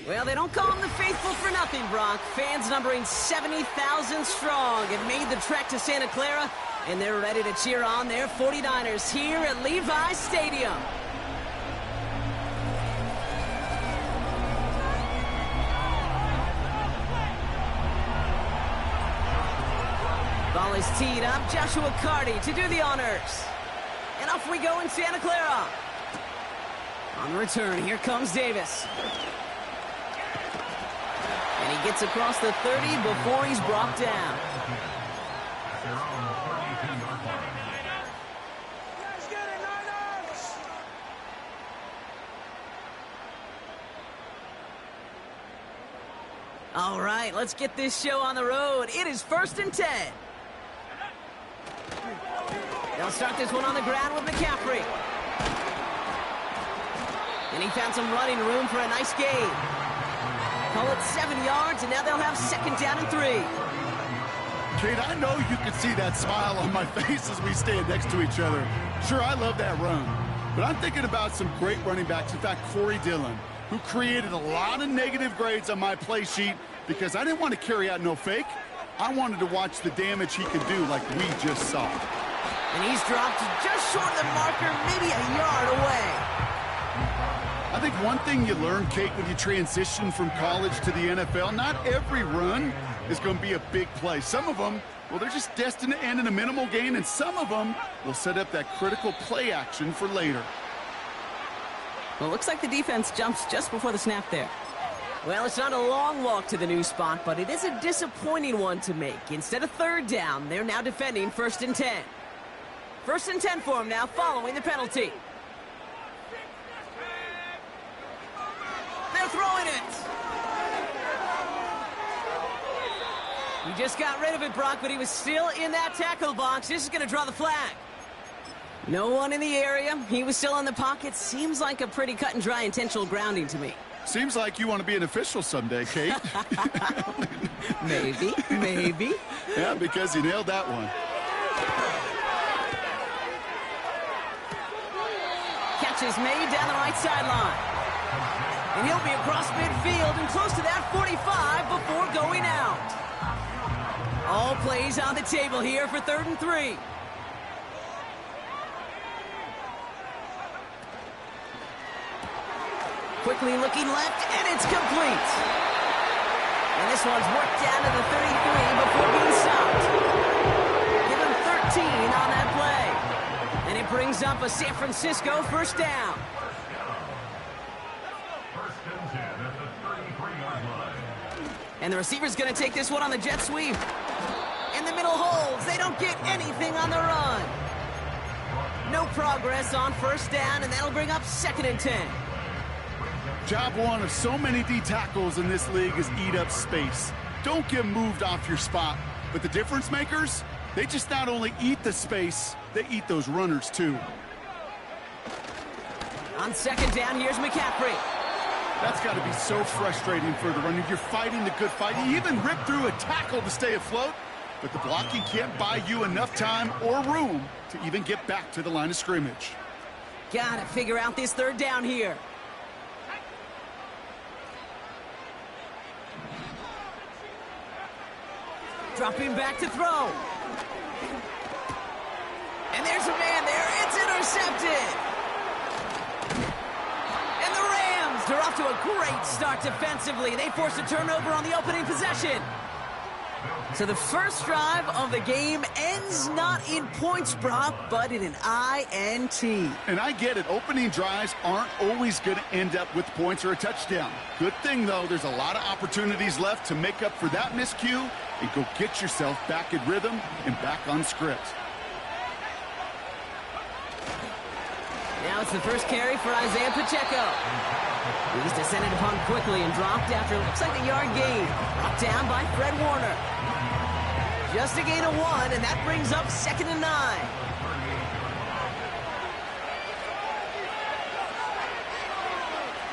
Well, they don't call them the faithful for nothing, Brock. Fans numbering 70,000 strong have made the trek to Santa Clara, and they're ready to cheer on their 49ers here at Levi's Stadium. Ball is teed up. Joshua Carty to do the honors. And off we go in Santa Clara. On the return, here comes Davis. And he gets across the 30 before he's brought down. All right, let's get this show on the road. It is 1st and 10. They'll start this one on the ground with McCaffrey. And he found some running room for a nice gain. Call it 7 yards, and now they'll have 2nd down and 3. Kate, I know you can see that smile on my face as we stand next to each other. Sure, I love that run. But I'm thinking about some great running backs. In fact, Corey Dillon, who created a lot of negative grades on my play sheet because I didn't want to carry out no fake. I wanted to watch the damage he could do like we just saw. And he's dropped just short of the marker, maybe a yard away. I think one thing you learn, Kate, when you transition from college to the NFL, not every run is going to be a big play. Some of them, well, they're just destined to end in a minimal gain, and some of them will set up that critical play action for later. Well, it looks like the defense jumps just before the snap there. Well, it's not a long walk to the new spot, but it is a disappointing one to make. Instead of 3rd down, they're now defending 1st and 10. 1st and 10 for him now, following the penalty. They're throwing it. He just got rid of it, Brock, but he was still in that tackle box. This is going to draw the flag. No one in the area. He was still in the pocket. Seems like a pretty cut and dry intentional grounding to me. Seems like you want to be an official someday, Kate. Maybe, maybe. Yeah, because you nailed that one. Catch is made down the right sideline. And he'll be across midfield and close to that 45 before going out. All plays on the table here for 3rd and 3. Quickly looking left, and it's complete. And this one's worked down to the 33 before being stopped. Give him 13 on that play. And it brings up a San Francisco 1st down. And the receiver's going to take this one on the jet sweep. And the middle holds. They don't get anything on the run. No progress on 1st down, and that'll bring up 2nd and 10. Job one of so many D tackles in this league is eat up space. Don't get moved off your spot. But the difference makers, they just not only eat the space, they eat those runners too. On 2nd down, here's McCaffrey. That's got to be so frustrating for the runner. You're fighting the good fight. You even rip through a tackle to stay afloat, but the blocking can't buy you enough time or room to even get back to the line of scrimmage. Gotta figure out this 3rd down here. Dropping back to throw. And there's a man there. It's intercepted. And the Rams are off to a great start defensively. They force a turnover on the opening possession. So the first drive of the game ends not in points, Brock, but in an INT. And I get it. Opening drives aren't always going to end up with points or a touchdown. Good thing, though, there's a lot of opportunities left to make up for that miscue and go get yourself back in rhythm and back on script. Now it's the first carry for Isaiah Pacheco. He's descended upon quickly and dropped after looks like a yard gain. Brought down by Fred Warner. Just a gain of 1, and that brings up 2nd and 9.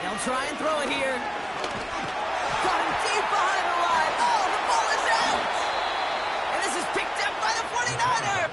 They'll try and throw it here. Got him deep behind the line. Oh, the ball is out! And this is picked up by the 49ers!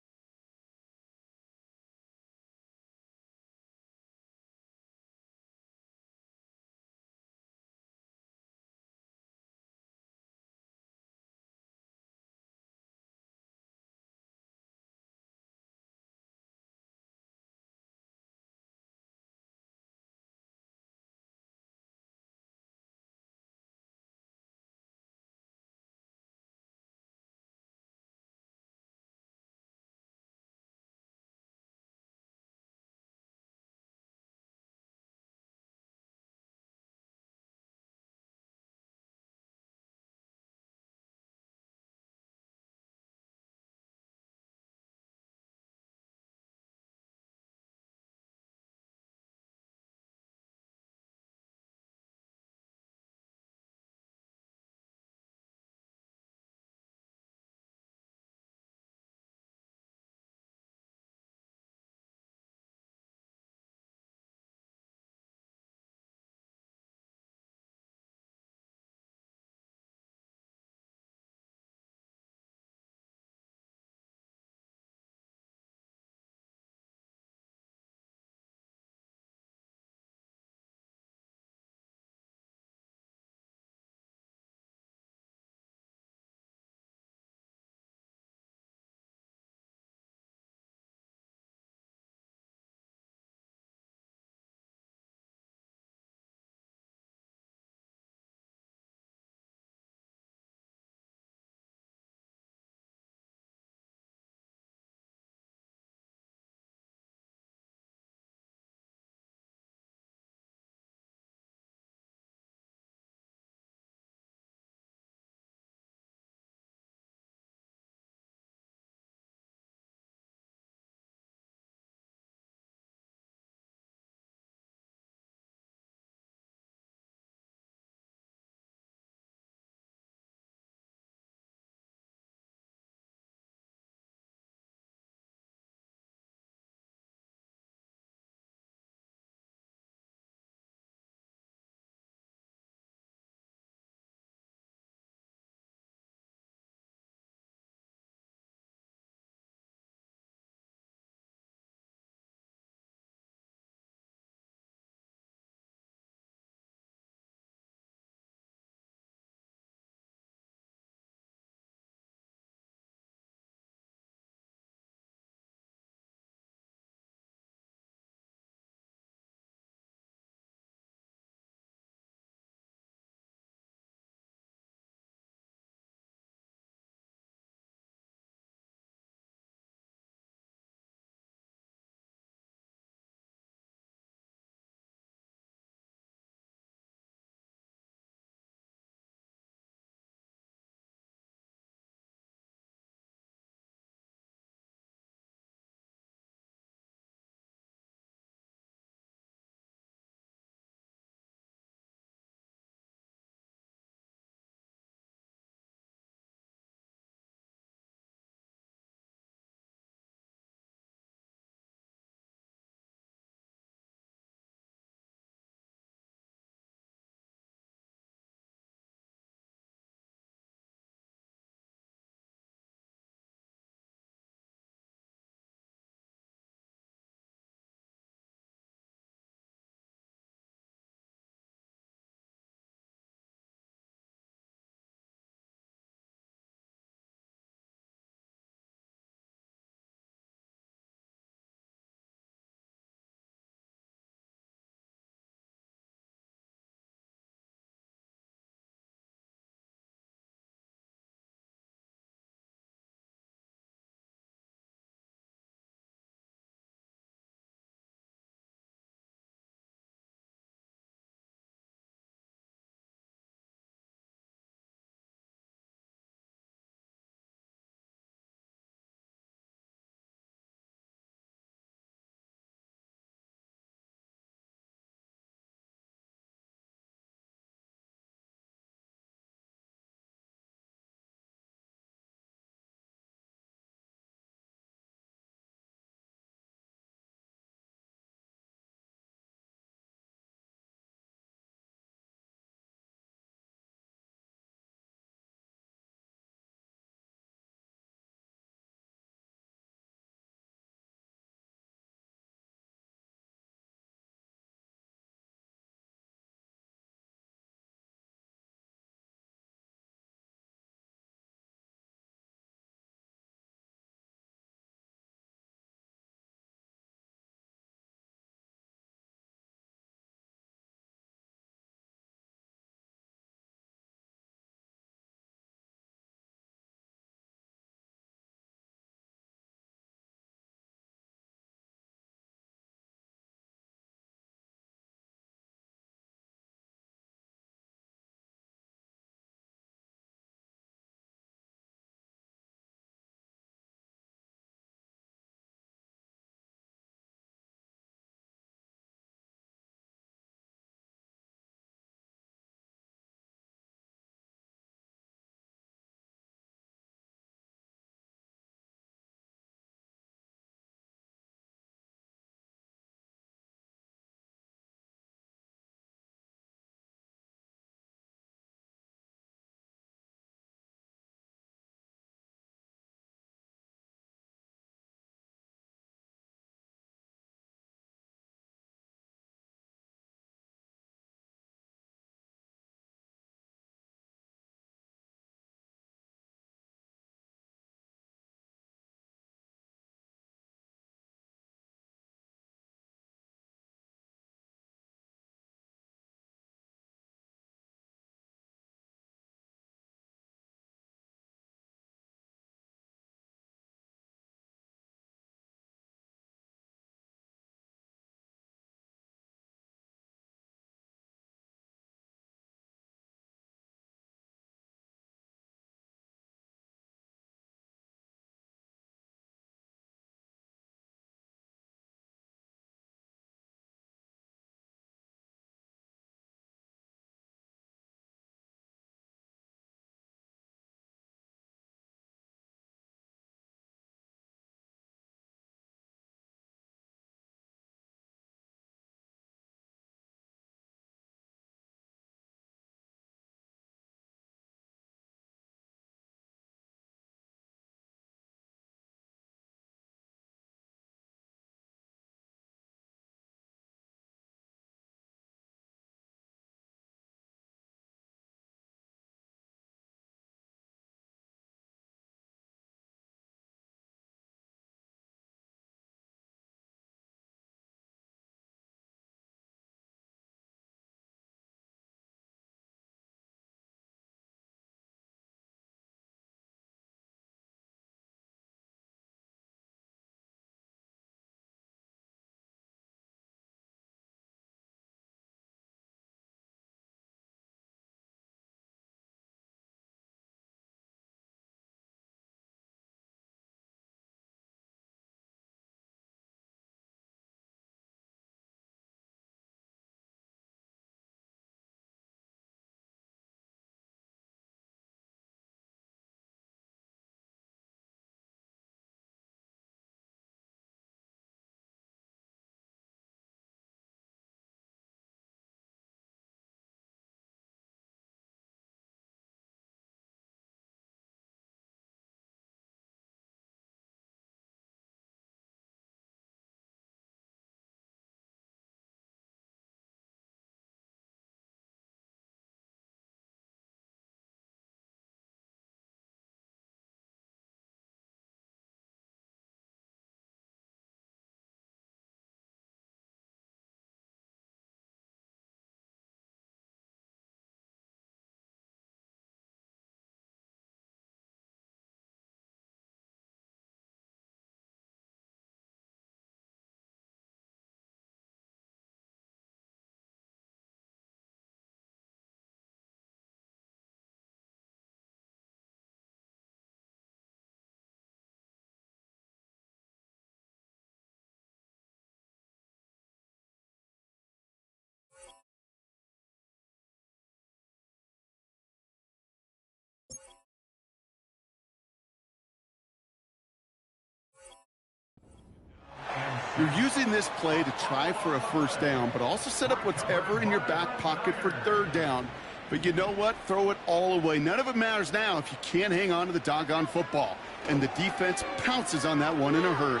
You're using this play to try for a first down, but also set up whatever in your back pocket for third down. But you know what? Throw it all away. None of it matters now if you can't hang on to the doggone football. And the defense pounces on that one in a hurry.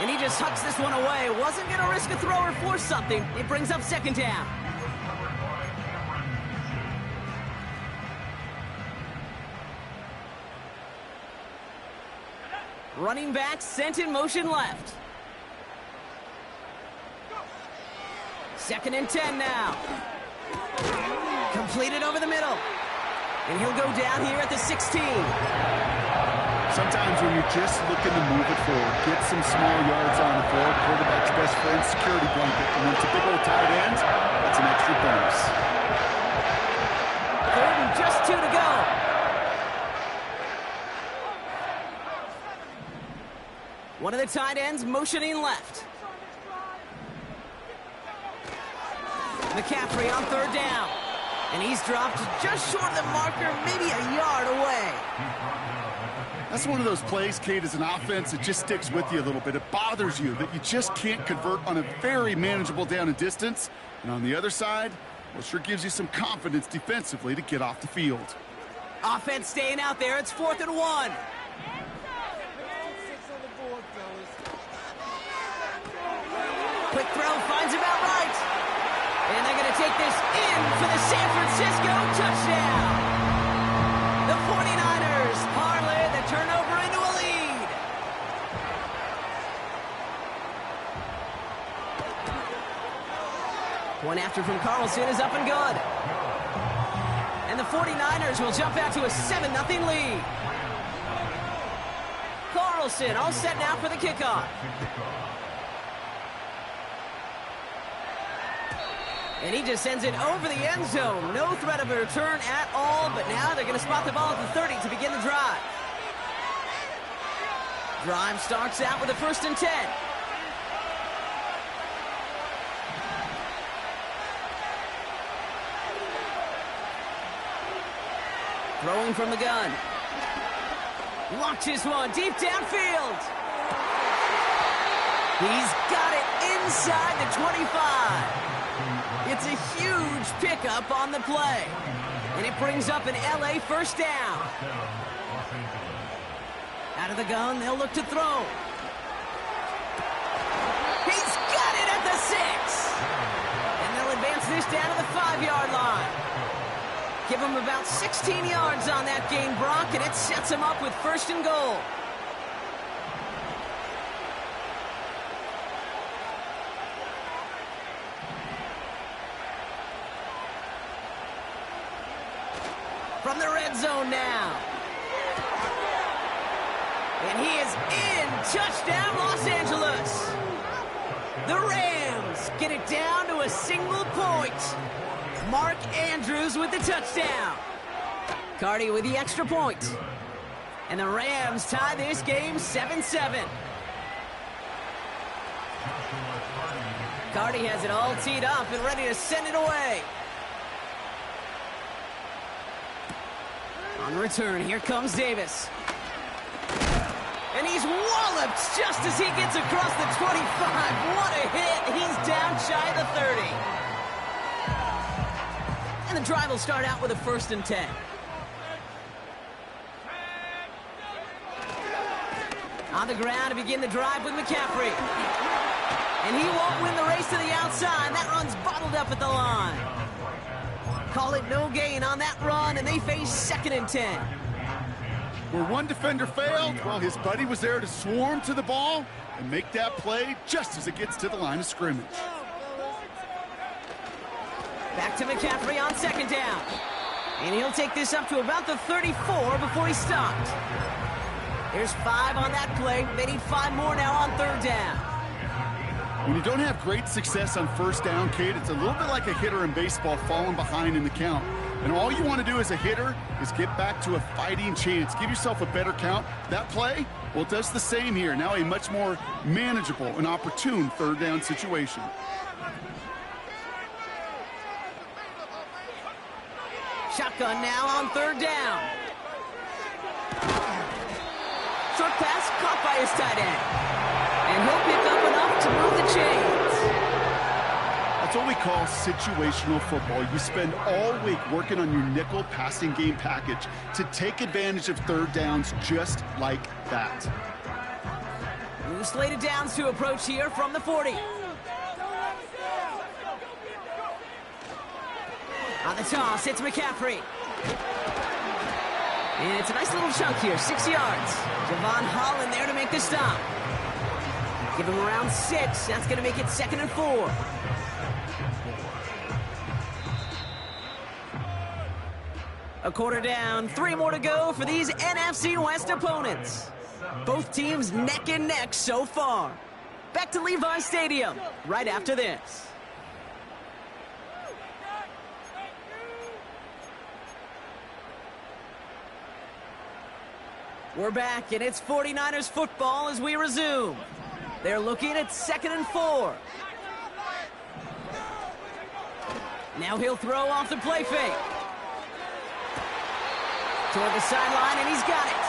And he just hucks this one away. Wasn't going to risk a throw or force something. It brings up second down. Running back sent in motion left. 2nd and 10 now. Completed over the middle. And he'll go down here at the 16. Sometimes when you're just looking to move it forward, get some small yards on the board, quarterback's best friend, security blanket. And when it's a big old tight end, that's an extra bonus. 3rd and just 2 to go. One of the tight ends motioning left. McCaffrey on 3rd down. And he's dropped just short of the marker, maybe a yard away. That's one of those plays, Kate, as an offense, it just sticks with you a little bit. It bothers you that you just can't convert on a very manageable down and distance. And on the other side, well, it sure gives you some confidence defensively to get off the field. Offense staying out there. It's 4th and 1. Quick throw finds about right. And they're going to take this in for the San Francisco touchdown. The 49ers parlay the turnover into a lead. One after from Carlson is up and good. And the 49ers will jump out to a 7-0 lead. Carlson all set now for the kickoff. And he just sends it over the end zone. No threat of a return at all, but now they're going to spot the ball at the 30 to begin the drive. Drive starts out with a 1st and 10. Throwing from the gun. Launches one deep downfield. He's got it inside the 25. It's a huge pickup on the play. And it brings up an LA first down. Out of the gun, they'll look to throw. He's got it at the 6. And they'll advance this down to the 5-yard line. Give him about 16 yards on that gain, Brock, and it sets him up with 1st and goal. From the red zone now. And he is in. Touchdown, Los Angeles. The Rams get it down to a single point. Mark Andrews with the touchdown. Cardi with the extra point. And the Rams tie this game 7-7. Cardi has it all teed up and ready to send it away. On return, here comes Davis. And he's walloped just as he gets across the 25. What a hit. He's down shy of the 30. And the drive will start out with a 1st and 10. On the ground to begin the drive with McCaffrey. And he won't win the race to the outside. That run's bottled up at the line. Call it no gain on that run, and they face 2nd and 10. Where one defender failed, well, his buddy was there to swarm to the ball and make that play just as it gets to the line of scrimmage. Back to McCaffrey on 2nd down. And he'll take this up to about the 34 before he stopped. There's 5 on that play. They need 5 more now on 3rd down. When you don't have great success on 1st down, Kate, it's a little bit like a hitter in baseball falling behind in the count. And all you want to do as a hitter is get back to a fighting chance. Give yourself a better count. That play, well, it does the same here. Now a much more manageable and opportune 3rd down situation. Shotgun now on 3rd down. Short pass caught by his tight end. he'll pick up enough to move the chains. That's what we call situational football. You spend all week working on your nickel passing game package to take advantage of third downs just like that. New slated downs to approach here from the 40. On the toss, it's McCaffrey. And it's a nice little chunk here, 6 yards. Javon Holland there to make the stop. Give him around 6. That's going to make it 2nd and 4. A quarter down, 3 more to go for these NFC West opponents. Both teams neck and neck so far. Back to Levi Stadium right after this. We're back, and it's 49ers football as we resume. They're looking at 2nd and 4. Now he'll throw off the play fake. Toward the sideline, and he's got it.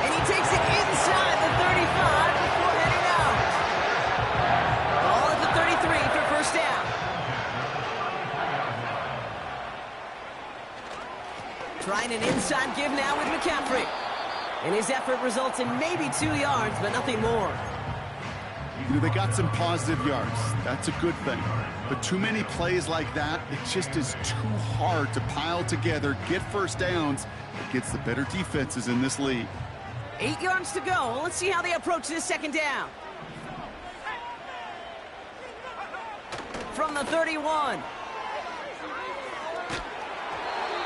And he takes it inside the 35 before heading out. Ball at the 33 for first down. Trying an inside give now with McCaffrey. And his effort results in maybe 2 yards, but nothing more. You know, they got some positive yards. That's a good thing. But too many plays like that, it just is too hard to pile together, get first downs against the better defenses in this league. 8 yards to go. Let's see how they approach this 2nd down. From the 31.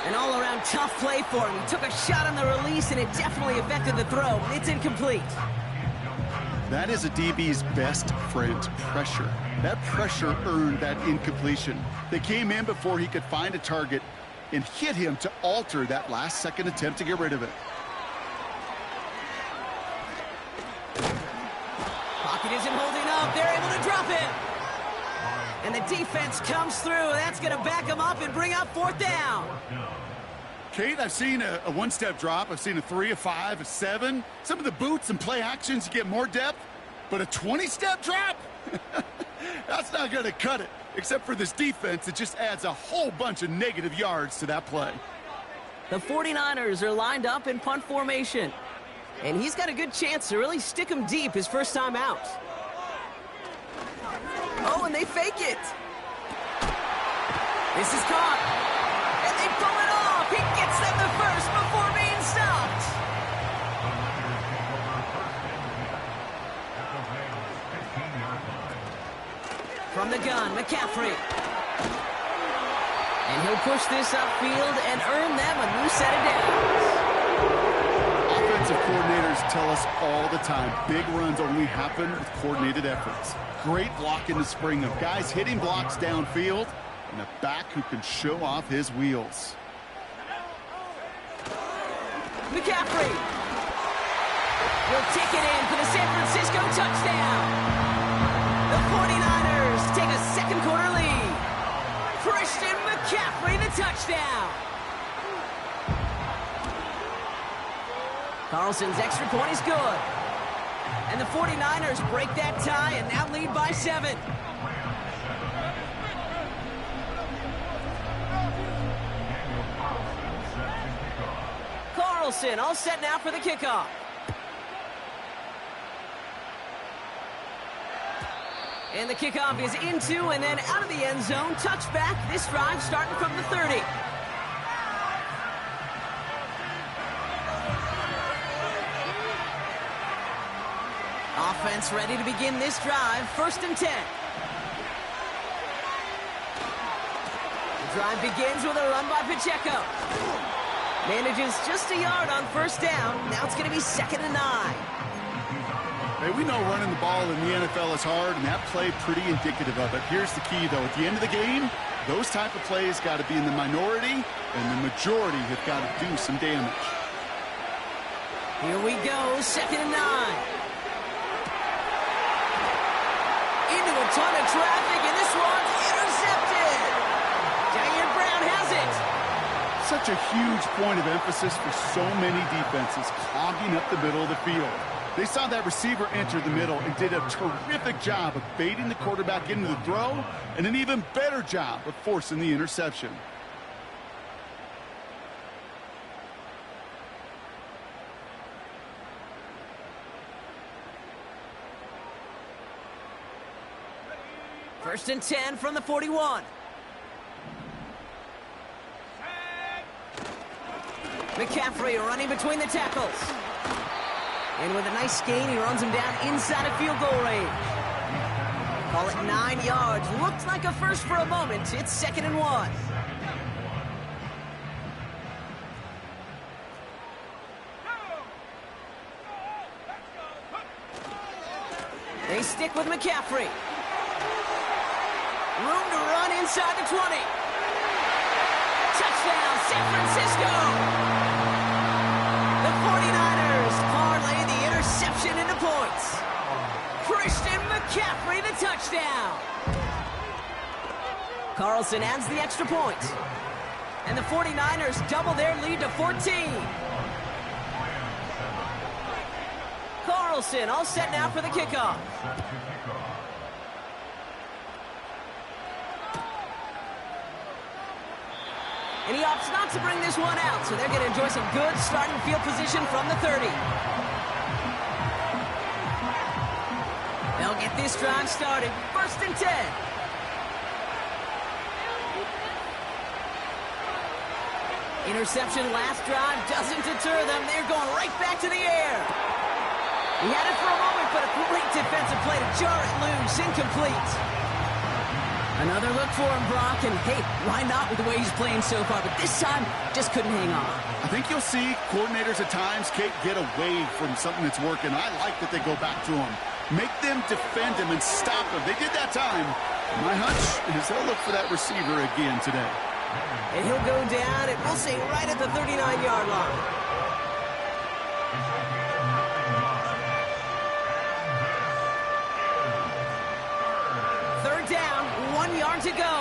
An all-around tough play for him. He took a shot on the release, and it definitely affected the throw. It's incomplete. That is a DB's best friend, pressure. That pressure earned that incompletion. They came in before he could find a target and hit him to alter that last-second attempt to get rid of it. Pocket isn't holding up. They're able to drop him. And the defense comes through. That's going to back him up and bring up 4th down. Kate, I've seen a one-step drop. I've seen a 3, a 5, a 7. Some of the boots and play actions, you get more depth. But a 20-step drop? That's not going to cut it. Except for this defense, it just adds a whole bunch of negative yards to that play. The 49ers are lined up in punt formation. And he's got a good chance to really stick him deep his first time out. Oh, and they fake it. This is caught. And they pull it off. He gets them the first before being stopped. From the gun, McCaffrey. And he'll push this upfield and earn them a new set of downs. Offensive coordinators tell us all the time, big runs only happen with coordinated efforts. Great block in the spring of guys hitting blocks downfield and a back who can show off his wheels. McCaffrey will take it in for the San Francisco touchdown. The 49ers take a second quarter lead. Christian McCaffrey, the touchdown. Carlson's extra point is good. And the 49ers break that tie and now lead by 7. Carlson all set now for the kickoff. And the kickoff is into and then out of the end zone. Touchback, this drive starting from the 30. Offense ready to begin this drive. 1st and 10. The drive begins with a run by Pacheco. Manages just a yard on 1st down. Now it's going to be 2nd and 9. Hey, we know running the ball in the NFL is hard, and that play pretty indicative of it. Here's the key, though. At the end of the game, those type of plays got to be in the minority, and the majority have got to do some damage. Here we go, 2nd and 9. Into a ton of traffic, and this one's intercepted. Jair Brown has it. Such a huge point of emphasis for so many defenses, clogging up the middle of the field. They saw that receiver enter the middle and did a terrific job of baiting the quarterback into the throw, and an even better job of forcing the interception. First and 10 from the 41. McCaffrey running between the tackles. And with a nice gain, he runs him down inside of field goal range. Call it 9 yards. Looked like a first for a moment. It's 2nd and 1. They stick with McCaffrey. Room to run inside the 20. Touchdown, San Francisco! The 49ers parlay the interception into points. Christian McCaffrey, the touchdown. Carlson adds the extra point. And the 49ers double their lead to 14. Carlson all set now for the kickoff. And he opts not to bring this one out, so they're going to enjoy some good starting field position from the 30. They'll get this drive started. 1st and 10. Interception last drive doesn't deter them. They're going right back to the air. He had it for a moment, but a great defensive play to jar it loose. Incomplete. Another look for him, Brock, and hey, why not with the way he's playing so far? But this time, just couldn't hang on. I think you'll see coordinators at times, Kate, get away from something that's working. I like that they go back to him. Make them defend him and stop him. They did that time. My hunch is they'll look for that receiver again today. And he'll go down, and we'll say right at the 39-yard line. Third down, 1 yard to go.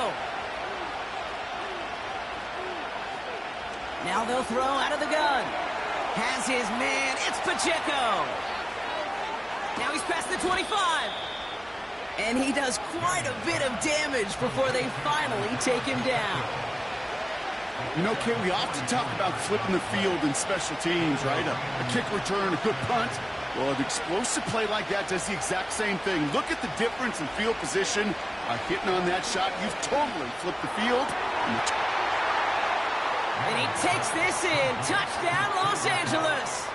Now they'll throw out of the gun. Has his man, it's Pacheco. Now he's past the 25. And he does quite a bit of damage before they finally take him down. You know, Kate, we often talk about flipping the field in special teams, right? A kick return, a good punt. Well, an explosive play like that does the exact same thing. Look at the difference in field position. By hitting on that shot, you've totally flipped the field. And he takes this in. Touchdown, Los Angeles.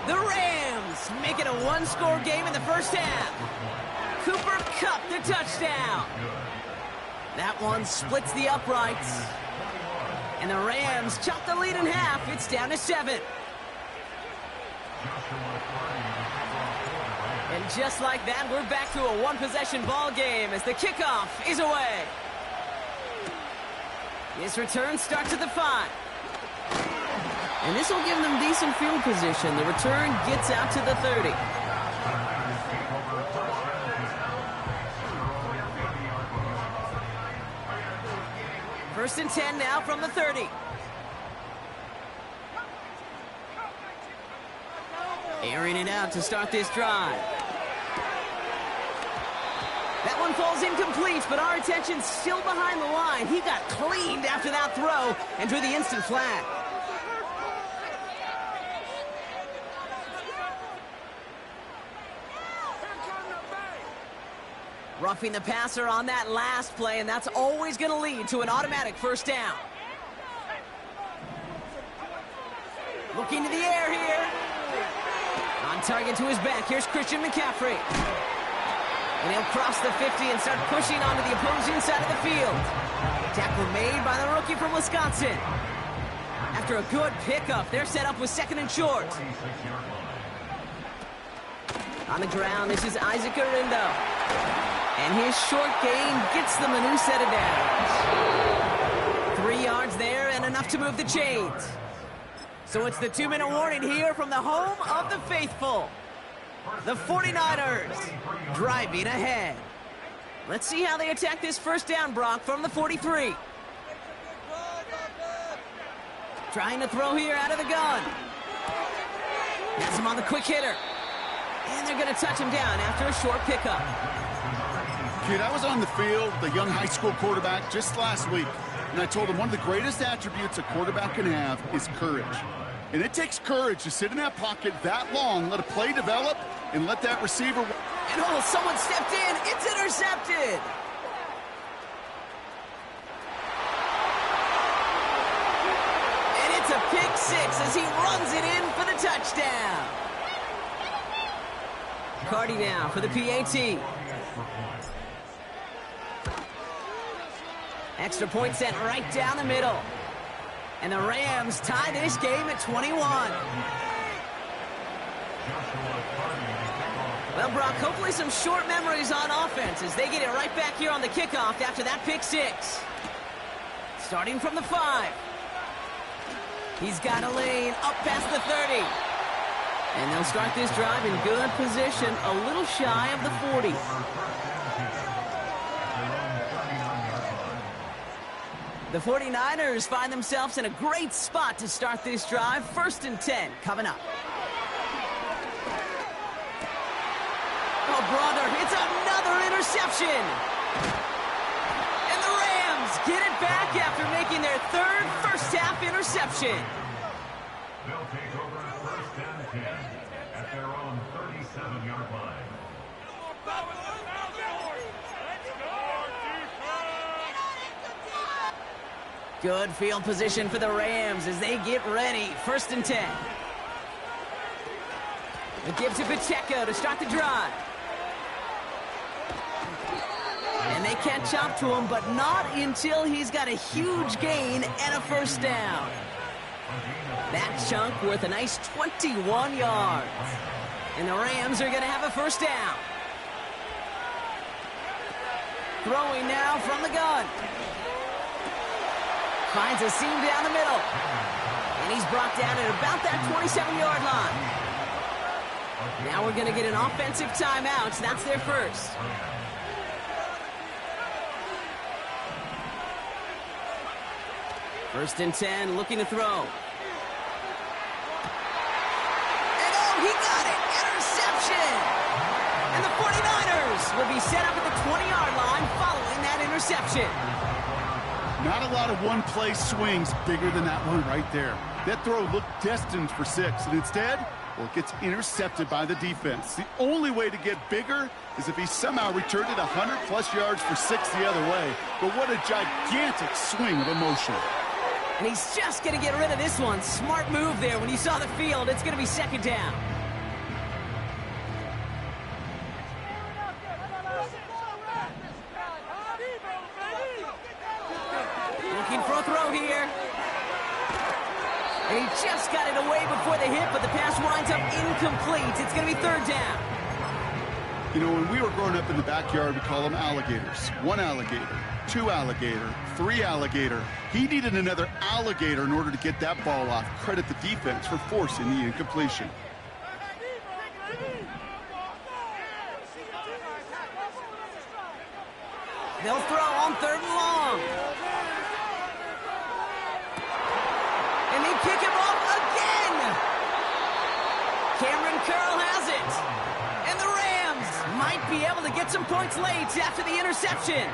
The Rams make it a one-score game in the first half. Cooper Kupp the touchdown. That one splits the uprights. And the Rams chop the lead in half. It's down to 7. And just like that, we're back to a one-possession ball game as the kickoff is away. This return starts at the 5. And this will give them decent field position. The return gets out to the 30. First and 10 now from the 30. Airing it out to start this drive. That one falls incomplete, but our attention's still behind the line. He got cleaned after that throw and drew the instant flag. Roughing the passer on that last play, and that's always going to lead to an automatic first down. Looking to the air here. On target to his back, here's Christian McCaffrey. And he'll cross the 50 and start pushing onto the opposing side of the field. Tackle made by the rookie from Wisconsin. After a good pickup, they're set up with 2nd and short. On the ground, this is Isaac Arindo. And his short gain gets them a new set of downs. 3 yards there and enough to move the chains. So it's the 2-minute warning here from the home of the faithful. The 49ers driving ahead. Let's see how they attack this first down, Brock, from the 43. Trying to throw here out of the gun. Has him on the quick hitter. And they're going to touch him down after a short pickup. Kid, I was on the field, the young high school quarterback, just last week, and I told him one of the greatest attributes a quarterback can have is courage. And it takes courage to sit in that pocket that long, let a play develop, and let that receiver... And oh, someone stepped in. It's intercepted. And it's a pick six as he runs it in for the touchdown. Cardi now for the PAT. Extra point sent right down the middle. And the Rams tie this game at 21. Well, Brock, hopefully some short memories on offense as they get it right back here on the kickoff after that pick six. Starting from the 5. He's got a lane up past the 30. And they'll start this drive in good position, a little shy of the 40. The 49ers find themselves in a great spot to start this drive. 1st and 10 coming up. Oh, brother, it's another interception. And the Rams get it back after making their 3rd first-half interception. They'll take over at 1st and 10 at their own 37-yard line. Good field position for the Rams as they get ready. 1st and 10. It gives to Pacheco to start the drive. And they catch up to him, but not until he's got a huge gain and a first down. That chunk worth a nice 21 yards. And the Rams are going to have a first down. Throwing now from the gun. Finds a seam down the middle. And he's brought down at about that 27-yard line. Now we're going to get an offensive timeout. So that's their first. First and 10, looking to throw. And oh, he got it! Interception! And the 49ers will be set up at the 20-yard line following that interception. Not a lot of one-play swings bigger than that one right there. That throw looked destined for 6, and instead, well, it gets intercepted by the defense. The only way to get bigger is if he somehow returned it 100-plus yards for 6 the other way. But what a gigantic swing of emotion. And he's just going to get rid of this one. Smart move there. When you saw the field, it's going to be 2nd down. Looking for a throw here. And he just got it away before the hit, but the pass winds up incomplete. It's going to be 3rd down. You know, when we were growing up in the backyard, we call them alligators. 1 alligator, 2 alligator, 3 alligator. He needed another alligator in order to get that ball off. Credit the defense for forcing the incompletion. They'll throw on 3rd and long. And they pick him off again. Cameron Curl has it. And the Rams might be able to get some points late after the interception.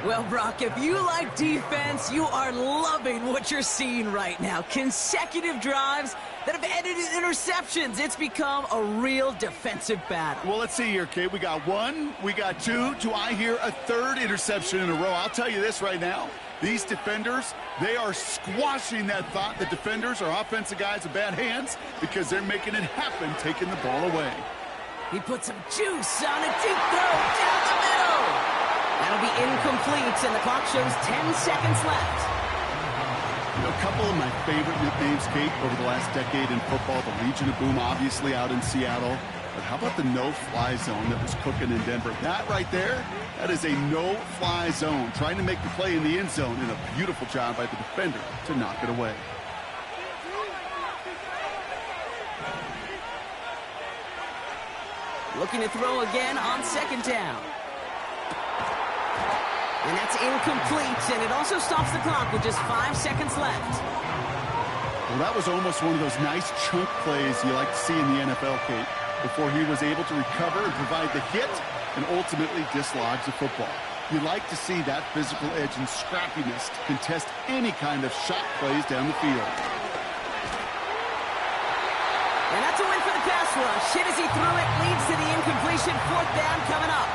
Well, Brock, if you like defense, you are loving what you're seeing right now. Consecutive drives that have ended in interceptions. It's become a real defensive battle. Well, let's see here, Kate. We got 1, we got 2. Do I hear a 3rd interception in a row? I'll tell you this right now. These defenders, they are squashing that thought that defenders are offensive guys with bad hands because they're making it happen, taking the ball away. He put some juice on a deep throw down the middle. That'll be incomplete, and the clock shows 10 seconds left. You know, a couple of my favorite nicknames, Kate, over the last decade in football. The Legion of Boom, obviously, out in Seattle. But how about the no-fly zone that was cooking in Denver? That right there, that is a no-fly zone. Trying to make the play in the end zone, and a beautiful job by the defender to knock it away. Looking to throw again on 2nd down. And that's incomplete, and it also stops the clock with just 5 seconds left. Well, that was almost one of those nice chunk plays you like to see in the NFL, Kate, before he was able to recover and provide the hit and ultimately dislodge the football. You like to see that physical edge and scrappiness to contest any kind of shot plays down the field. And that's a win for the pass rush. Hit as he threw it, leads to the incompletion. 4th down coming up.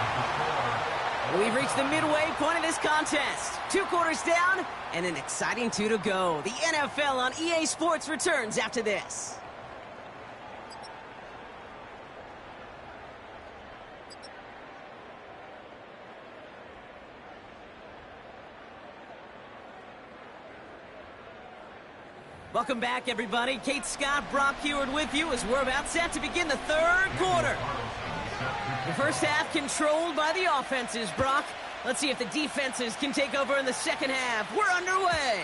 We've reached the midway point of this contest. 2 quarters down and an exciting 2 to go. The NFL on EA Sports returns after this. Welcome back, everybody. Kate Scott, Brock Huard with you as we're about set to begin the 3rd quarter. The first half controlled by the offenses, Brock. Let's see if the defenses can take over in the second half. We're underway.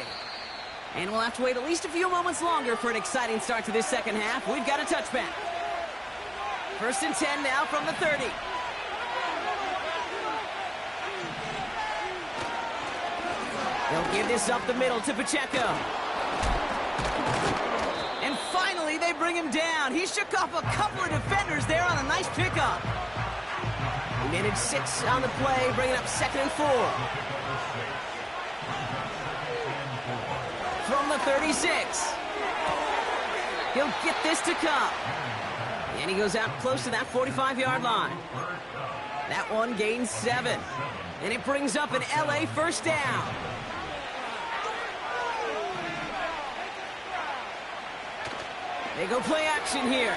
And we'll have to wait at least a few moments longer for an exciting start to this second half. We've got a touchback. 1st and 10 now from the 30. They'll give this up the middle to Pacheco. And finally, they bring him down. He shook off a couple of defenders there on a nice pickup. He managed 6 on the play, bringing up 2nd and 4. From the 36. He'll get this to Kupp. And he goes out close to that 45-yard line. That one gains 7. And it brings up an LA first down. They go play action here.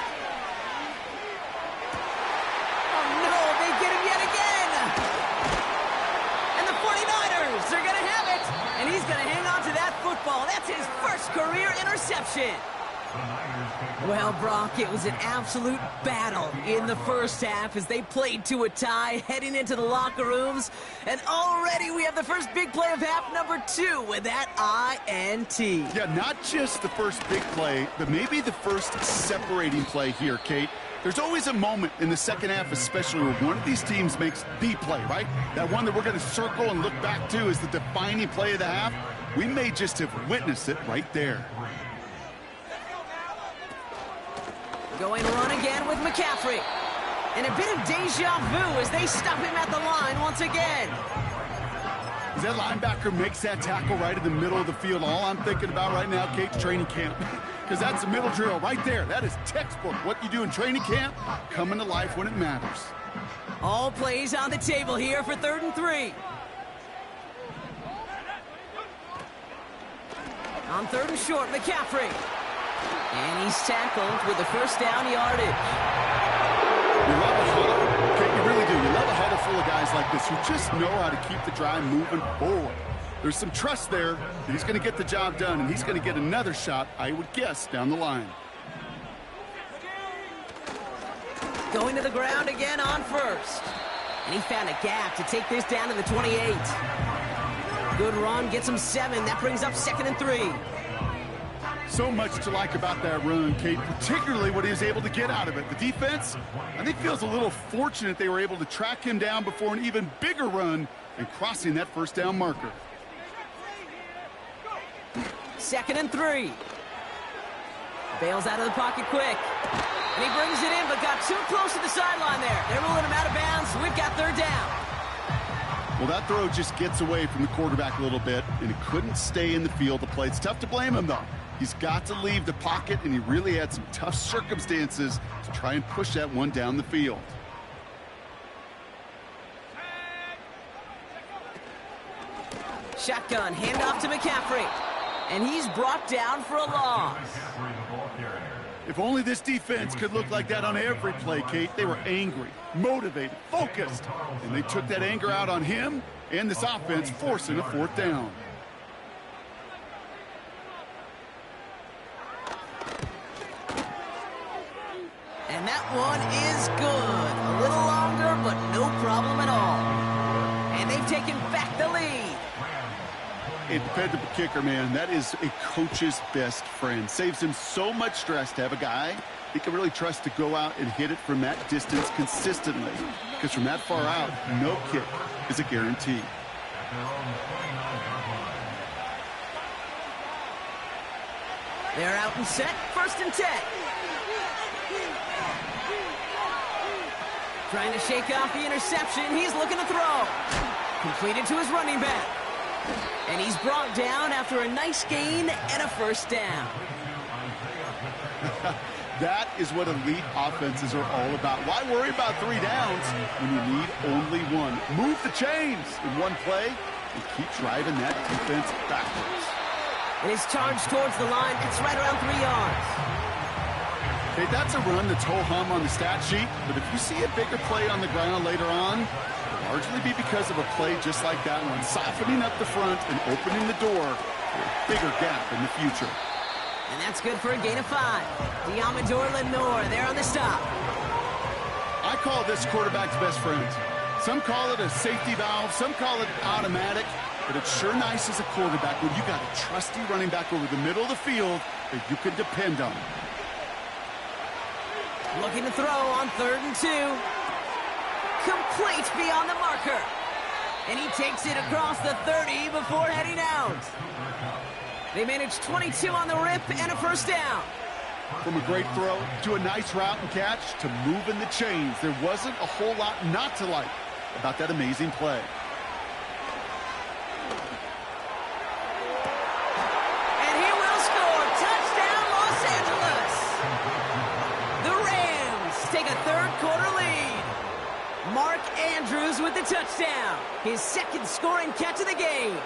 Oh, no, they get him yet again. And the 49ers are going to have it. And he's going to hang on to that football. That's his first career interception. Well, Brock, it was an absolute battle in the first half as they played to a tie heading into the locker rooms. And already we have the first big play of half number 2 with that INT. Yeah, not just the first big play, but maybe the first separating play here, Kate. There's always a moment in the second half, especially where one of these teams makes the play, right? That one that we're going to circle and look back to is the defining play of the half. We may just have witnessed it right there. Going run again with McCaffrey. And a bit of deja vu as they stop him at the line once again. As that linebacker makes that tackle right in the middle of the field, all I'm thinking about right now, Kate, training camp. Because that's the middle drill right there. That is textbook. What you do in training camp, coming to life when it matters. All plays on the table here for 3rd and 3. On 3rd and short, McCaffrey. And he's tackled with the first down yardage. You love a huddle. Okay, you really do. You love a huddle full of guys like this who just know how to keep the drive moving forward. There's some trust there that he's going to get the job done, and he's going to get another shot, I would guess, down the line. Going to the ground again on 1st. And he found a gap to take this down to the 28. Good run, gets him 7. That brings up 2nd and 3. So much to like about that run, Kate, particularly what he was able to get out of it. The defense, I think, feels a little fortunate they were able to track him down before an even bigger run and crossing that first down marker. 2nd and 3. Bails out of the pocket quick. And he brings it in, but got too close to the sideline there. They're ruling him out of bounds, so we've got 3rd down. Well, that throw just gets away from the quarterback a little bit, and it couldn't stay in the field of play. It's tough to blame him, though. He's got to leave the pocket, and he really had some tough circumstances to try and push that one down the field. Shotgun, handoff to McCaffrey. And he's brought down for a loss. If only this defense could look like that on every play, Kate. They were angry, motivated, focused, and they took that anger out on him and this offense, forcing a 4th down. And that one is good. A little longer, but no problem at all. And they've taken back the lead. A dependable kicker, man, that is a coach's best friend. Saves him so much stress to have a guy he can really trust to go out and hit it from that distance consistently. Because from that far out, no kick is a guarantee. They're out and set, 1st and 10. Trying to shake off the interception. He's looking to throw. Completed to his running back. And he's brought down after a nice gain and a 1st down. That is what elite offenses are all about. Why worry about 3 downs when you need only 1? Move the chains in one play and keep driving that defense backwards. And his charge towards the line, it's right around 3 yards. Hey, that's a run that's ho-hum on the stat sheet, but if you see a bigger play on the ground later on, it'll largely be because of a play just like that one, softening up the front and opening the door for a bigger gap in the future. And that's good for a gain of 5. Diamador Lenore there on the stop. I call this quarterback's best friend. Some call it a safety valve, some call it automatic, but it's sure nice as a quarterback when you got a trusty running back over the middle of the field that you can depend on. Looking to throw on 3rd and 2. Complete beyond the marker. And he takes it across the 30 before heading out. They managed 22 on the rip and a 1st down. From a great throw to a nice route and catch to moving the chains, there wasn't a whole lot not to like about that amazing play. And he will score. Touchdown, Los Angeles. The Rams take a 3rd quarter lead. Mark Andrews with the touchdown. His 2nd scoring catch of the game.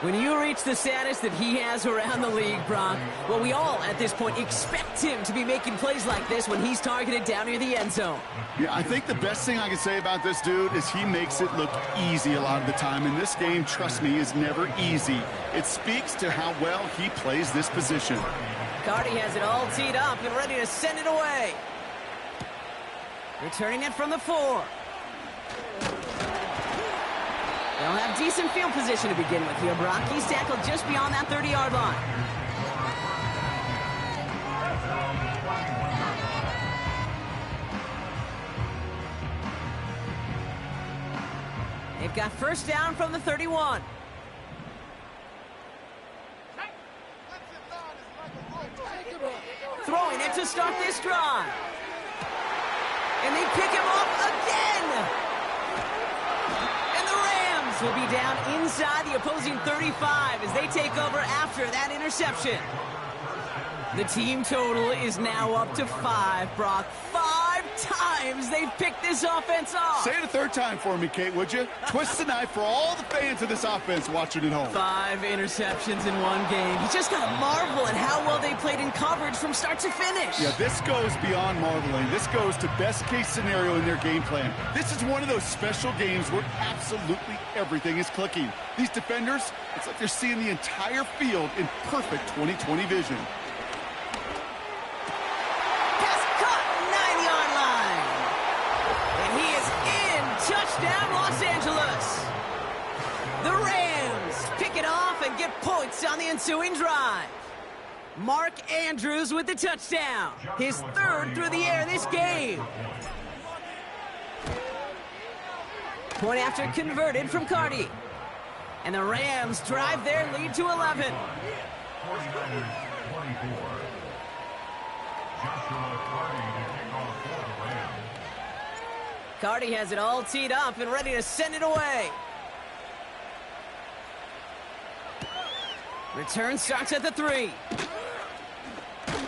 When you reach the status that he has around the league, Brock, well, we all at this point expect him to be making plays like this when he's targeted down near the end zone. Yeah, I think the best thing I can say about this dude is he makes it look easy a lot of the time. And this game, trust me, is never easy. It speaks to how well he plays this position. Carty has it all teed up and ready to send it away. Returning it from the 4. They'll have decent field position to begin with here, Brock. He's tackled just beyond that 30-yard line. They've got 1st down from the 31. Throwing it to start this drive. And they pick him up again. Will be down inside the opposing 35 as they take over after that interception. The team total is now up to 5, Brock. 5 times they've picked this offense off. Say it a 3rd time for me, Kate, would you? Twist the knife for all the fans of this offense watching at home. 5 interceptions in one game. You just got to marvel at how well they played in coverage from start to finish. Yeah, this goes beyond marveling. This goes to best-case scenario in their game plan. This is one of those special games where absolutely everything is clicking. These defenders, it's like they're seeing the entire field in perfect 20/20 vision. Touchdown, Los Angeles. The Rams pick it off and get points on the ensuing drive. Mark Andrews with the touchdown. His 3rd through the air this game. Point after converted from Carty. And the Rams drive their lead to 11. 49-24. Joshua Carty to kick off for the Rams. Carty has it all teed up and ready to send it away. Return starts at the 3.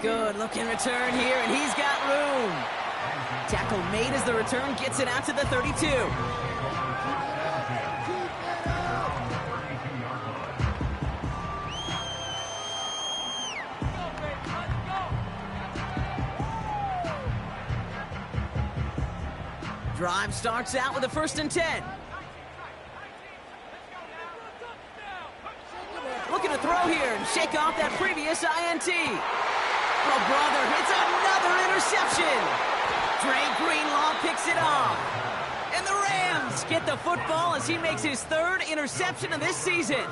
Good looking return here, and he's got room. Tackle made as the return gets it out to the 32. Drive starts out with a 1st and 10. Looking to throw here and shake off that previous INT. Oh, brother, it's another interception. Dre Greenlaw picks it off. And the Rams get the football as he makes his 3rd interception of this season.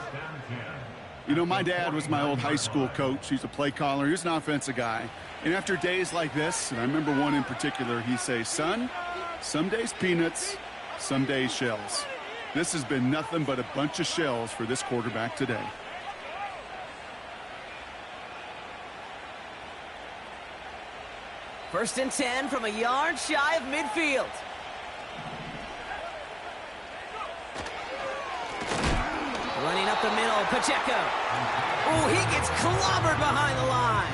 You know, my dad was my old high school coach. He's a play caller. He was an offensive guy. And after days like this, and I remember one in particular, he'd say, son, some days peanuts, some days shells. This has been nothing but a bunch of shells for this quarterback today. First and 10 from a yard shy of midfield. Running up the middle, Pacheco. Oh, he gets clobbered behind the line.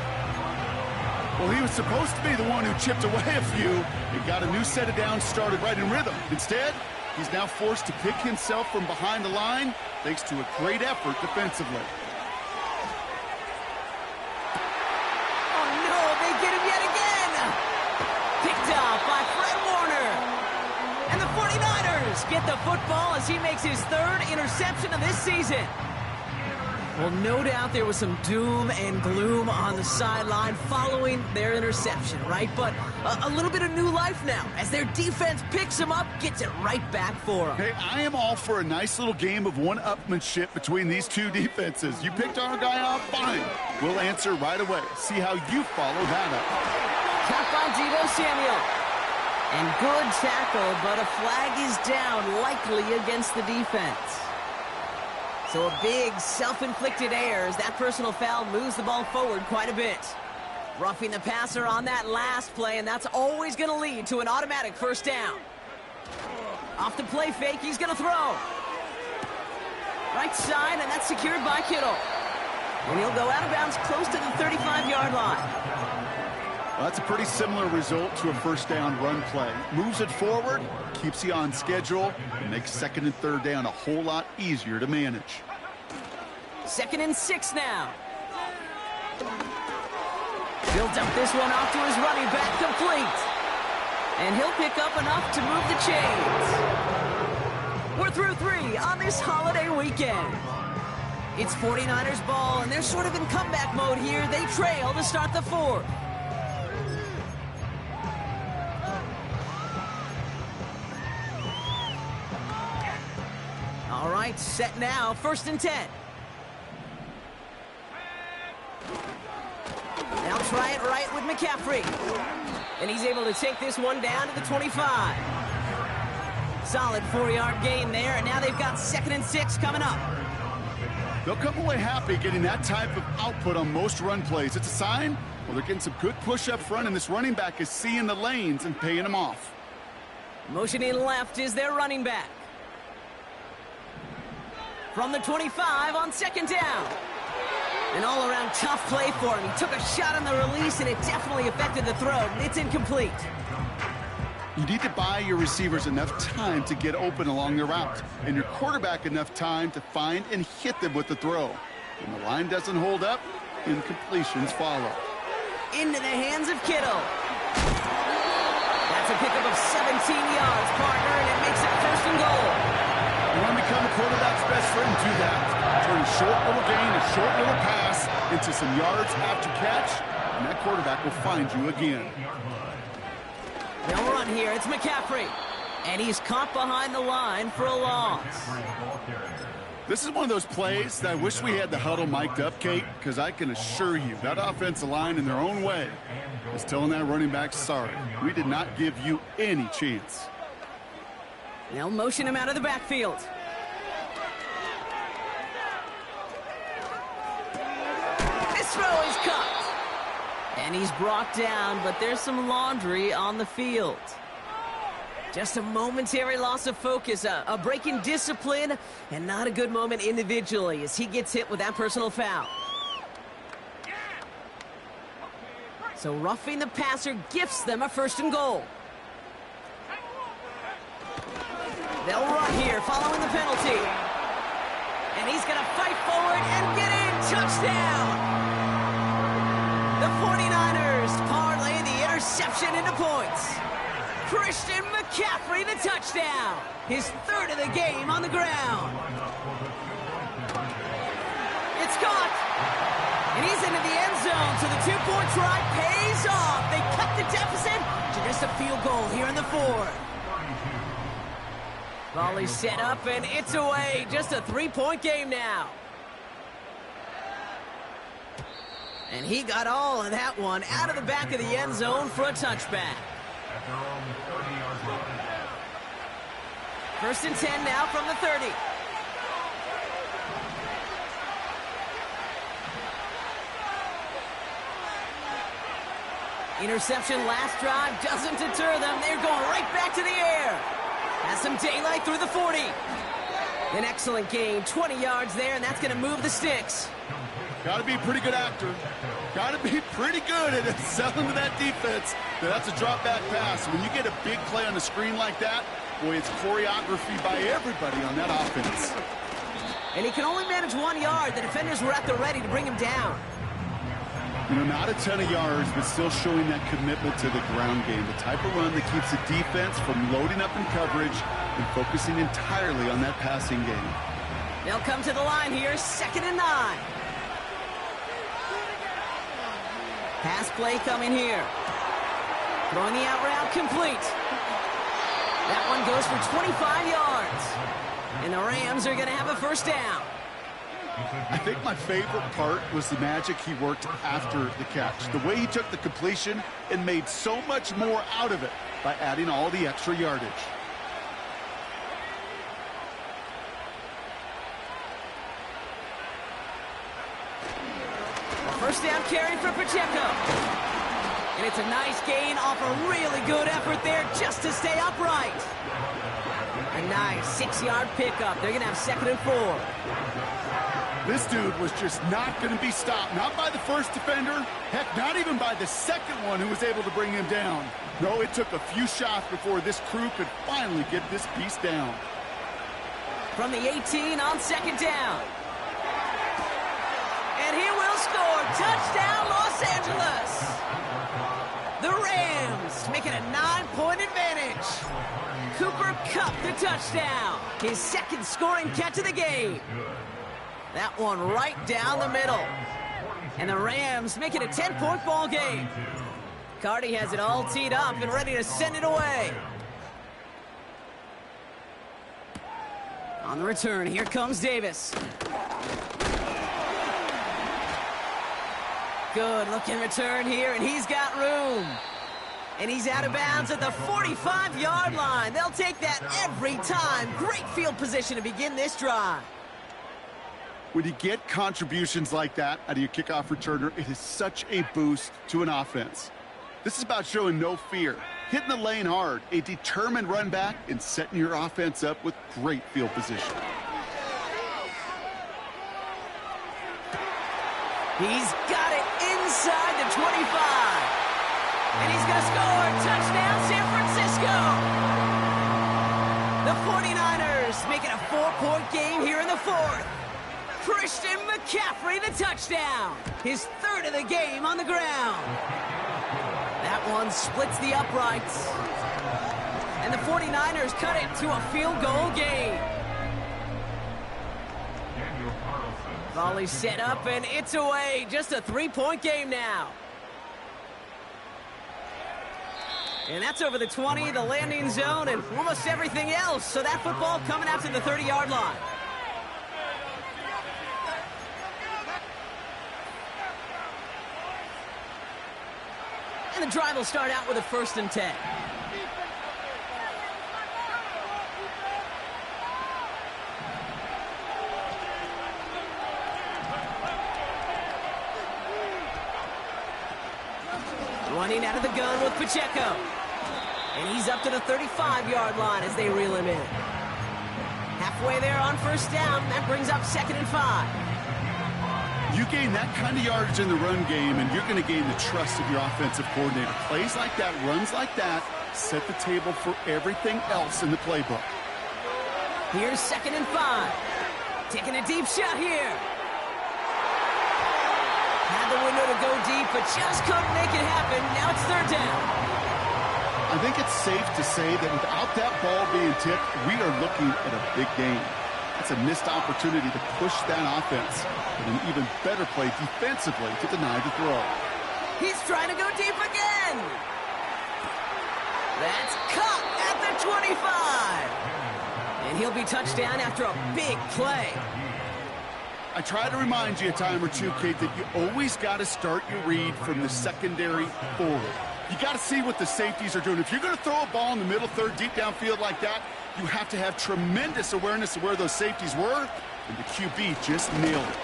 Well, he was supposed to be the one who chipped away a few and got a new set of downs started right in rhythm. Instead, he's now forced to pick himself from behind the line thanks to a great effort defensively. Oh, no, they get him yet again. Picked up by Fred Warner. And the 49ers get the football as he makes his third interception of this season. Well, no doubt there was some doom and gloom on the sideline following their interception, right? But a little bit of new life now as their defense picks them up, gets it right back for them. Hey, I am all for a nice little game of one-upmanship between these two defenses. You picked our guy off, fine. We'll answer right away. See how you follow that up. Caught by Deebo Samuel. And good tackle, but a flag is down, likely against the defense. So a big self-inflicted error as that personal foul moves the ball forward quite a bit. Roughing the passer on that last play, and that's always going to lead to an automatic first down. Off the play fake, he's going to throw. Right side, and that's secured by Kittle. And he'll go out of bounds close to the 35-yard line. Well, that's a pretty similar result to a first down run play. Moves it forward, keeps you on schedule, and makes second and third down a whole lot easier to manage. 2nd and 6 now. Built up this one off to his running back, complete. And he'll pick up enough to move the chains. We're through 3 on this holiday weekend. It's 49ers ball, and they're sort of in comeback mode here. They trail to start the 4th. All right, set now, 1st and 10. Now try it right with McCaffrey. And he's able to take this one down to the 25. Solid 4-yard gain there, and now they've got 2nd and 6 coming up. They'll come away happy getting that type of output on most run plays. It's a sign, well, they're getting some good push up front, and this running back is seeing the lanes and paying them off. Motioning left is their running back. From the 25 on 2nd down. An all-around tough play for him. He took a shot on the release, and it definitely affected the throw. It's incomplete. You need to buy your receivers enough time to get open along the route, and your quarterback enough time to find and hit them with the throw. When the line doesn't hold up, incompletions follow. Into the hands of Kittle. That's a pickup of 17 yards, partner, and it makes it 1st and goal. You want to become a quarterback's best friend, do that. Turn a short little gain, a short little pass into some yards after catch, and that quarterback will find you again. They'll run here. It's McCaffrey. And he's caught behind the line for a loss. This is one of those plays that I wish we had the huddle mic'd up, Kate, because I can assure you that offensive line in their own way is telling that running back, sorry, we did not give you any chance. They'll motion him out of the backfield. This throw is cut. And he's brought down, but there's some laundry on the field. Just a momentary loss of focus, a break in discipline, and not a good moment individually as he gets hit with that personal foul. So roughing the passer gifts them a 1st and goal. They'll run here following the penalty. And he's going to fight forward and get in. Touchdown! The 49ers parlay the interception into points. Christian McCaffrey, the touchdown. His 3rd of the game on the ground. It's caught. And he's into the end zone, so the 2-point try pays off. They cut the deficit to just a field goal here in the 4th. Volley set up, and it's away. Just a 3-point game now. And he got all of that one out of the back of the end zone for a touchback. 1st and 10 now from the 30. Interception last drive doesn't deter them. They're going right back to the air. Has some daylight through the 40. An excellent gain, 20 yards there, and that's going to move the sticks. Got to be a pretty good actor. Got to be pretty good at selling to that defense. That's a drop back pass. When you get a big play on the screen like that, boy, it's choreography by everybody on that offense. And he can only manage 1 yard. The defenders were at the ready to bring him down. You know, not a ton of yards, but still showing that commitment to the ground game. The type of run that keeps the defense from loading up in coverage and focusing entirely on that passing game. They'll come to the line here, 2nd and 9. Pass play coming here. Throwing the out route complete. That one goes for 25 yards. And the Rams are going to have a first down. I think my favorite part was the magic he worked after the catch. The way he took the completion and made so much more out of it by adding all the extra yardage. First down carry for Pacheco. And it's a nice gain off a really good effort there just to stay upright. A nice 6-yard pickup. They're going to have 2nd and 4. This dude was just not going to be stopped. Not by the first defender. Heck, not even by the second one who was able to bring him down. No, it took a few shots before this crew could finally get this piece down. From the 18 on 2nd down. And he will score. Touchdown, Los Angeles. The Rams make it a 9-point advantage. Cooper Kupp the touchdown. His 2nd scoring catch of the game. That one right down the middle. And the Rams make it a 10-point ball game. Carty has it all teed up and ready to send it away. On the return, here comes Davis. Good looking return here, and he's got room. And he's out of bounds at the 45-yard line. They'll take that every time. Great field position to begin this drive. When you get contributions like that out of your kickoff returner, it is such a boost to an offense. This is about showing no fear, hitting the lane hard, a determined run back, and setting your offense up with great field position. He's got it inside the 25. And he's going to score. Touchdown, San Francisco. The 49ers make it a 4-point game here in the 4th. Christian McCaffrey, the touchdown. His 3rd of the game on the ground. That one splits the uprights. And the 49ers cut it to a field goal game. Volley set up, and it's away. Just a 3-point game now. And that's over the 20, the landing zone, and almost everything else. So that football coming out to the 30-yard line. And the drive will start out with a 1st and 10. Running out of the gun with Pacheco. And he's up to the 35-yard line as they reel him in. Halfway there on 1st down. That brings up 2nd and 5. You gain that kind of yardage in the run game, and you're going to gain the trust of your offensive coordinator. Plays like that, runs like that, set the table for everything else in the playbook. Here's 2nd and 5. Taking a deep shot here. Had the window to go deep, but just couldn't make it happen. Now it's 3rd down. I think it's safe to say that without that ball being tipped, we are looking at a big game. It's a missed opportunity to push that offense, but an even better play defensively to deny the throw. He's trying to go deep again. That's caught at the 25. And he'll be touchdown after a big play. I try to remind you a time or two, Kate, that you always got to start your read from the secondary forward. You got to see what the safeties are doing. If you're going to throw a ball in the middle third, deep downfield like that, you have to have tremendous awareness of where those safeties were, and the QB just nailed it.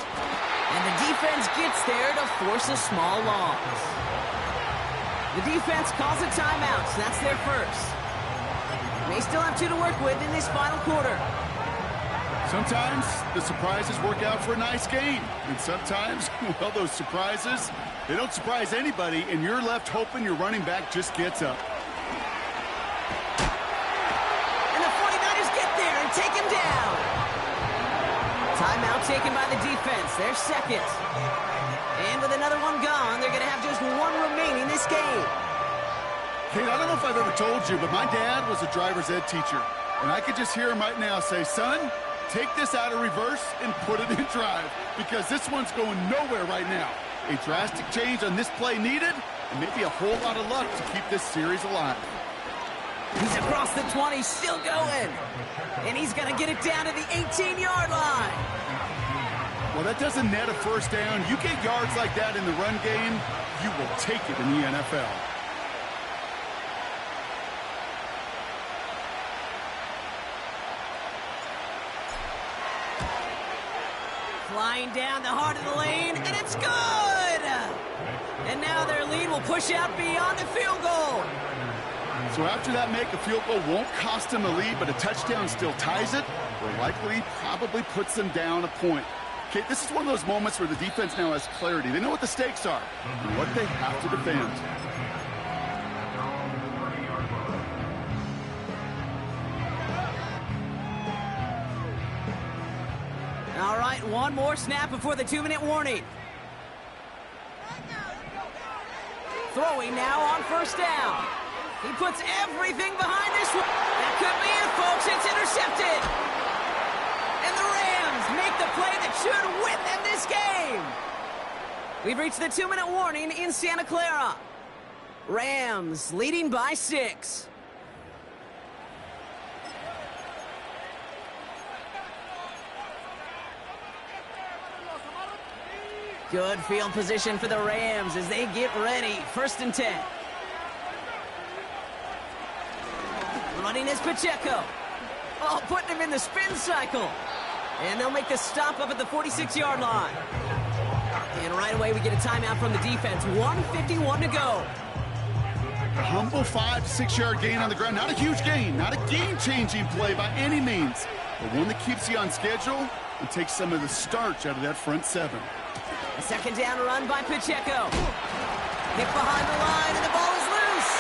And the defense gets there to force a small loss. The defense calls a timeout, so that's their first. They still have 2 to work with in this final quarter. Sometimes the surprises work out for a nice game. And sometimes, well, those surprises, they don't surprise anybody, and you're left hoping your running back just gets up. And the 49ers get there and take him down. Timeout taken by the defense, their second. And with another one gone, they're going to have just 1 remaining this game. Kate, I don't know if I've ever told you, but my dad was a driver's ed teacher. And I could just hear him right now say, son, take this out of reverse and put it in drive, because this one's going nowhere right now. A drastic change on this play needed, and maybe a whole lot of luck to keep this series alive. He's across the 20, still going. And he's going to get it down to the 18-yard line. Well, that doesn't net a first down. You get yards like that in the run game, you will take it in the NFL. Flying down the heart of the lane, and it's good! And now their lead will push out beyond the field goal. So after that make, a field goal won't cost them the lead, but a touchdown still ties it, or likely probably puts them down a point. Okay, this is one of those moments where the defense now has clarity. They know what the stakes are and what they have to defend. All right, one more snap before the 2-minute warning. Throwing now on first down. He puts everything behind this one. That could be it, folks. It's intercepted. And the Rams make the play that should win them this game. We've reached the 2-minute warning in Santa Clara. Rams leading by 6. Good field position for the Rams as they get ready. 1st and 10. Running is Pacheco. Oh, putting him in the spin cycle. And they'll make the stop up at the 46-yard line. And right away we get a timeout from the defense. 1:51 to go. A humble 5 to 6 yard gain on the ground. Not a huge gain, not a game-changing play by any means, but one that keeps you on schedule and takes some of the starch out of that front 7. A 2nd down run by Pacheco. Hit behind the line, and the ball is loose.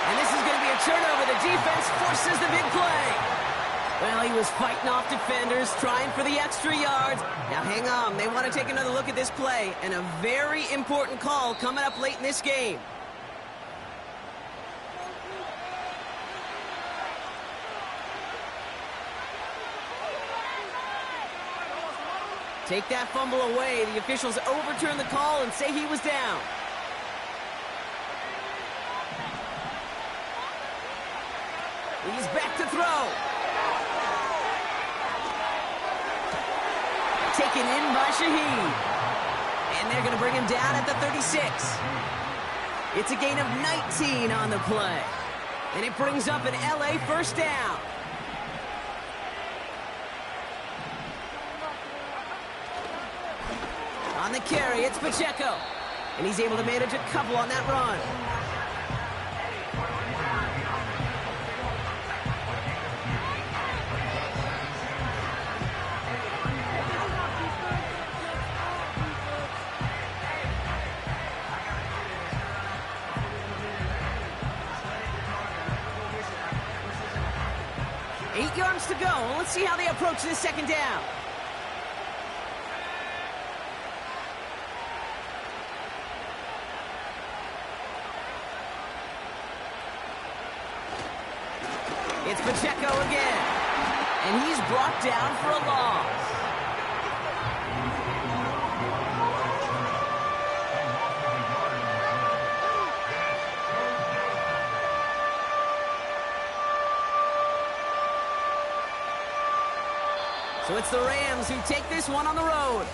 And this is going to be a turnover. The defense forces the big play. Well, he was fighting off defenders, trying for the extra yards. Now, hang on. They want to take another look at this play, and a very important call coming up late in this game. Take that fumble away. The officials overturn the call and say he was down. He's back to throw. Taken in by Shaheed. And they're going to bring him down at the 36. It's a gain of 19 on the play. And it brings up an LA 1st down. On the carry, it's Pacheco. And he's able to manage a couple on that run. Eight yards to go. Let's see how they approach this 2nd down. It's Pacheco again. And he's brought down for a loss. So it's the Rams who take this one on the road.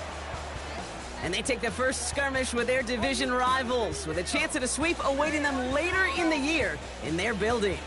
And they take the first skirmish with their division rivals, with a chance at a sweep awaiting them later in the year in their building.